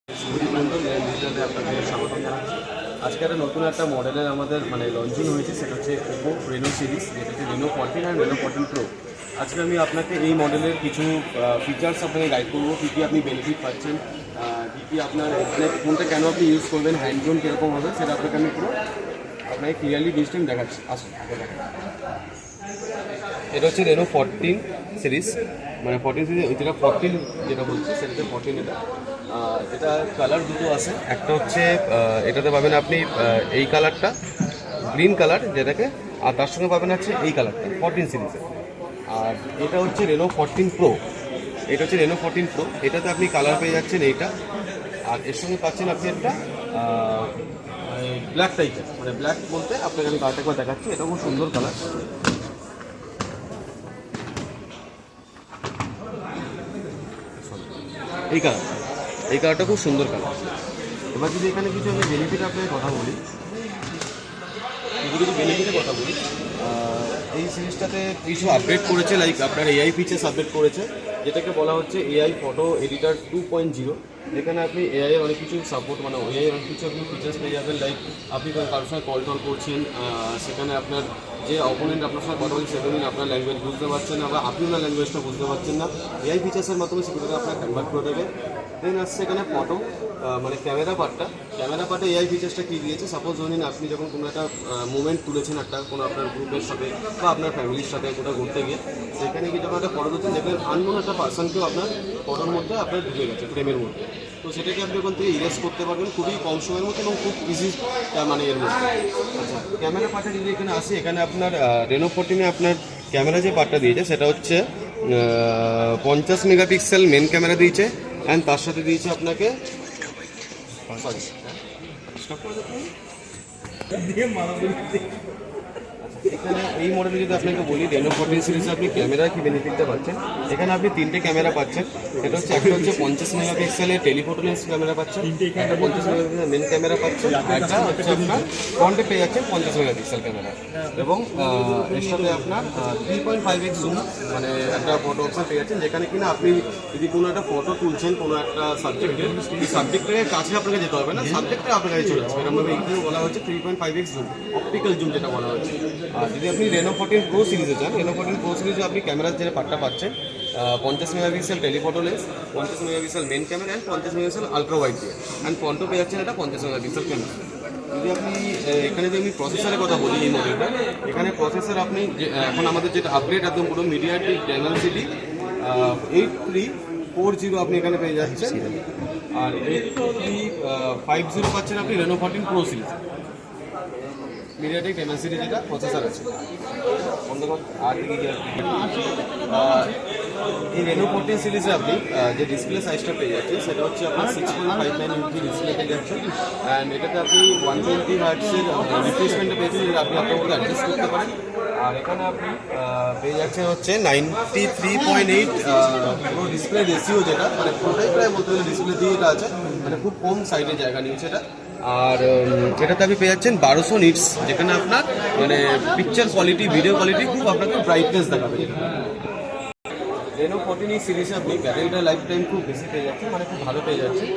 ডিজিটালে আপনাকে স্বাগতম জানাচ্ছি। আজকে একটা নতুন একটা মডেলের আমাদের লঞ্চিং হয়েছে, সেটা হচ্ছে ওপো রেনো সিরিজ, যেটা হচ্ছে রেনো 14 অ্যান্ড রেনো 14 প্রো। আজকে আমি আপনাকে এই মডেলের কিছু ফিচার্স আপনাকে গাইড করবো, কী কী আপনি বেনিফিট পাচ্ছেন, কী কী আপনার ফোনটা কেন আপনি ইউজ করবেন, হ্যান্ড জোন কীরকম হবে, সেটা আপনাকে আমি পুরো আপনাকে ক্লিয়ারলি ডিসটেন্স দেখাচ্ছি। আসুন আগে দেখেন। এটা হচ্ছে রেনো 14 সিরিজ, 14 সিরিজ, যেটা 14 যেটা বলছি সেটাতে 14। এটা কালার দুটো আছে, একটা হচ্ছে এটাতে পাবেন আপনি এই কালারটা, গ্রিন কালার যেটাকে, আর তার সঙ্গে পাবেন হচ্ছে এই কালারটা 14 সিরিজে। আর এটা হচ্ছে রেনো 14 প্রো, এটা হচ্ছে রেনো 14 প্রো। এটাতে আপনি কালার পেয়ে যাচ্ছেন এইটা, আর এর সঙ্গে পাচ্ছেন আপনি একটা ব্ল্যাক টাইপের, ব্ল্যাক বলতে আপনাকে আমি কালারটা একবার দেখাচ্ছি। এটা খুব সুন্দর কালার, এই কালারটা খুব সুন্দর কালার। এবার যদি এখানে কিছু আমি বেনিফিট আপনাকে কথা বলি, কিছু বেনিফিটের কথা বলি, এই সিরিজটাতে কিছু আপডেট করেছে, লাইক আপনার এআই ফিচার্স আপডেট করেছে, যেটাকে বলা হচ্ছে এআই ফটো এডিটার 2.0। এখানে আপনি এআই এর অনেক কিছু সাপোর্ট, এআই এর অনেক কিছু আপনি ফিচার্স পেয়ে যাবেন। লাইক আপনি কারোর সঙ্গে কল করছেন, সেখানে আপনার যে অপোনেন্ট আপনার সঙ্গে কথা বলছে সেদিন আপনার ল্যাঙ্গুয়েজ বুঝতে পারছেন না, বা আপনি ওনার ল্যাঙ্গুয়েজটা বুঝতে পারছেন না, এআই ফিচার্সের মাধ্যমে সেগুলোকে আপনার কনভার্ট করে দেবে। দেন আসছে এখানে ফটো, ক্যামেরা পার্টে এআই ফিচার্সটা কী দিয়েছে, সাপোজ ধরুন আপনি যখন কোনো একটা মুভমেন্ট তুলেছেন কোনো আপনার গ্রুপের সাথে বা আপনার ফ্যামিলির সাথে কোথাও ঘুরতে গিয়ে, সেখানে গিয়ে যখন একটা ফটো তুলছেন, দেখবেন আননোন একটা পার্সনকেও আপনার ফটোর মধ্যে আপনার ঢুকে গেছে ফ্রেমের মধ্যে। তো সেটাকে আপনি ওখান থেকে ইরেজ করতে পারবেন খুবই কম সময়ের মধ্যে এবং খুব ইজি এর মধ্যে। আচ্ছা, ক্যামেরা পার্টটা যদি এখানে আসে, এখানে আপনার রেনো 14-এ আপনার ক্যামেরা যে পার্টটা দিয়েছে সেটা হচ্ছে 50 মেগাপিক্সেল মেন ক্যামেরা দিয়েছে, অ্যান্ড তার সাথে দিয়েছে আপনাকে এখানে এই মডেলে যদি আপনাকে বলি, রেনো 14 সিরিজে আপনি ক্যামেরা কি বেনিফিটটা পাচ্ছেন, এখানে আপনি তিনটে ক্যামেরা পাচ্ছেন। এটা হচ্ছে একটা হচ্ছে 50 মেগাপিক্সেলের টেলিফোটো লেন্স ক্যামেরা পাচ্ছেন, একটা 50 মেগাপিক্সেল মেন ক্যামেরা পাচ্ছেন, একটা হচ্ছে আপনার ফ্রন্টে পেয়ে যাচ্ছেন 50 মেগাপিক্সেল ক্যামেরা, এবং এর সাথে আপনার 3.5x জুম একটা ফটো অপশন পেয়ে যাচ্ছেন, যেখানে কিনা আপনি যদি কোনো একটা ফটো তুলছেন কোনো একটা সাবজেক্টের কাছে আপনাকে যেতে হবে না, সাবজেক্টে আপনার কাছে চলে আসবে। এরকমভাবে এইগুলো বলা হচ্ছে 3.5x জুম, অপটিক্যাল জুম যেটা বলা হচ্ছে। আর যদি আপনি রেনো 14 প্রো সিরিজে যান, রেনো 14 প্রো সিরিজে আপনি ক্যামেরার যে পার্টটা পাচ্ছেন 50 megapixel telephoto lens, 50 megapixel main camera, and 50 megapixel ultra wide দিয়ে, অ্যান্ড ফ্রন্টও পেয়ে যাচ্ছেন এটা 50 মেগাপিক্সেল ক্যামেরা। যদি আপনি এখানে যদি আমি প্রসেসরের কথা বলি, এই মডেলটা, এখানে প্রসেসর আপনি এখন আমাদের যেটা আপডেট একদম পুরো মিডিয়াটেক ডাইমেনসিটি 8340 আপনি এখানে পেয়ে যাচ্ছেন, আর 8350 পাচ্ছেন আপনি Reno 14 pro series. MediaTek Dimensity যেটা প্রসেসর আছে, এই রেনো 14 সিরিজে আপনি যে ডিসপ্লে সাইজটা পেয়ে যাচ্ছেন সেটা হচ্ছে আপনার 6.59 ইঞ্চি ডিসপ্লে পেয়ে যাচ্ছেন, অ্যান্ড এটাতে আপনি 120 হার্টসের রিফ্রেশমেন্টটা পেয়েছেন, যেটা আপনি আপনার মধ্যে অ্যাডজাস্ট করতে পারেন। আর এখানে আপনি পেয়ে যাচ্ছেন হচ্ছে 93.8 পুরো ডিসপ্লে রেশিও, যেটা পুরোটাই প্রায় বলতে গেলে ডিসপ্লে দিয়ে এটা আছে, খুব কম সাইডের জায়গা নিয়েছে এটা। আর এটাতে আপনি পেয়ে যাচ্ছেন 1200 নিটস, যেখানে আপনার পিকচার কোয়ালিটি, ভিডিও কোয়ালিটি খুব আপনাকে ব্রাইটনেস দেখাবে। রেনো 14 সিরিজে আপনি ব্যাটারিটা লাইফ টাইম খুব বেশি পেয়ে যাচ্ছেন, খুব ভালো পেয়ে যাচ্ছেন।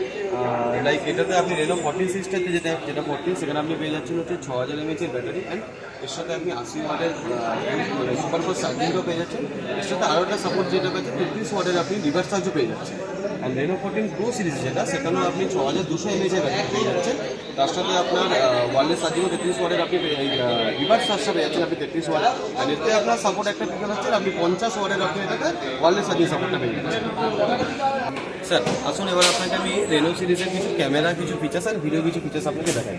লাইক এটাতে আপনি রেনো 14 সিরিজটাতে যেটা 14, সেখানে আপনি পেয়ে যাচ্ছেন হচ্ছে 6000 mAh ব্যাটারি, অ্যান্ড এর সাথে আপনি 80 ওয়াটের সুপার ফাস্ট চার্জিংও পেয়ে যাচ্ছেন। এর সাথে আরও একটা সাপোর্ট যেটা পেয়েছেন 33 ওয়াটের আপনি রিভার্স চার্জও পেয়ে যাচ্ছেন। অ্যান্ড রেনো 14 প্রো সিরিজ যেটা, সেখানেও আপনি 6200 mAh ব্যাটারি পেয়ে যাচ্ছেন, তার সাথে আপনার ওয়ারলেস চার্জিংও 33 ওয়াটের আপনি রিভার্স চার্জটা পেয়ে যাচ্ছেন আপনি 33 ওয়াটের, অ্যান্ড এতে আপনার সাপোর্ট একটা ফিচার হচ্ছে আপনি 50 ওয়াটের আপনি এটাতে ওয়ারলেস চার্জিং সাপোর্টটা পেয়ে যাচ্ছেন। স্যার আসুন, এবার আপনাকে আমি রেনো সিরিজের কিছু ক্যামেরা, কিছু ফিচার্স আর ভিডিও কিছু ফিচার্স আপনাকে দেখাই।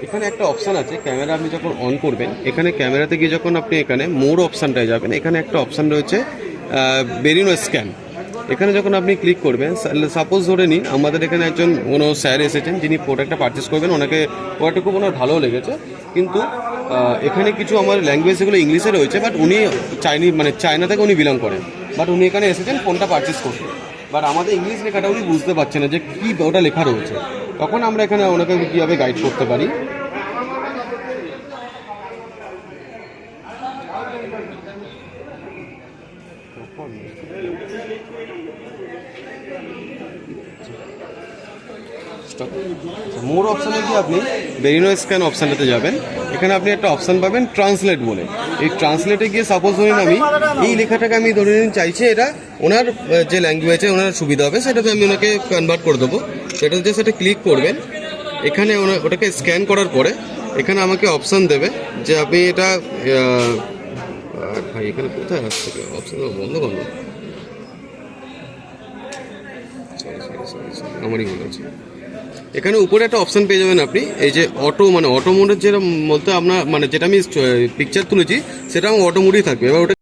এখানে একটা অপশান আছে, ক্যামেরা আপনি যখন অন করবেন, এখানে ক্যামেরাতে গিয়ে যখন আপনি এখানে মোর অপশানটায় যাবেন, এখানে একটা অপশান রয়েছে বেরিনো স্ক্যান। এখানে যখন আপনি ক্লিক করবেন, সাপোজ ধরে নিন আমাদের এখানে একজন কোনো স্যার এসেছেন, যিনি প্রোডাক্টটা পারচেস করবেন, ওনাকে প্রোডাক্টটা খুব ওনার ভালো লেগেছে, কিন্তু এখানে কিছু আমার ল্যাঙ্গুয়েজ যেগুলো ইংলিশে রয়েছে, বাট উনি চায়না থেকে উনি বিলং করেন, বাট উনি এখানে এসেছেন ফোনটা পারচেস করতে, বাট আমাদের ইংলিশ লেখাটা উনি বুঝতে পারছেন না যে কী ওটা লেখা রয়েছে। তখন আমরা এখানে ওনাকে কীভাবে গাইড করতে পারি, ডেস্কটপ। মোর অপশানে কি আপনি বেরিনো স্ক্যান অপশানটাতে যাবেন, এখানে আপনি একটা অপশান পাবেন ট্রান্সলেট বলে। এই ট্রান্সলেটে গিয়ে সাপোজ ধরুন আমি এই লেখাটাকে আমি ধরে নিন চাইছি এটা ওনার যে ল্যাঙ্গুয়েজে ওনার সুবিধা হবে সেটাতে আমি ওনাকে কনভার্ট করে দেবো। সেটা যে সেটা ক্লিক করবেন, এখানে ওটাকে স্ক্যান করার পরে এখানে আমাকে অপশান দেবে যে আপনি এটা ভাই এখানে কোথায় আসছে অপশান বন্ধ করুন, আমারই মনে আছে। এখানে উপরে একটা অপশান পেয়ে যাবেন আপনি, এই যে অটো মানে অটো মোডের যেটা বলতে আপনার মানে যেটা আমি পিকচার তুলেছি সেটা আমার অটো মোডই থাকবে। এবার ওটা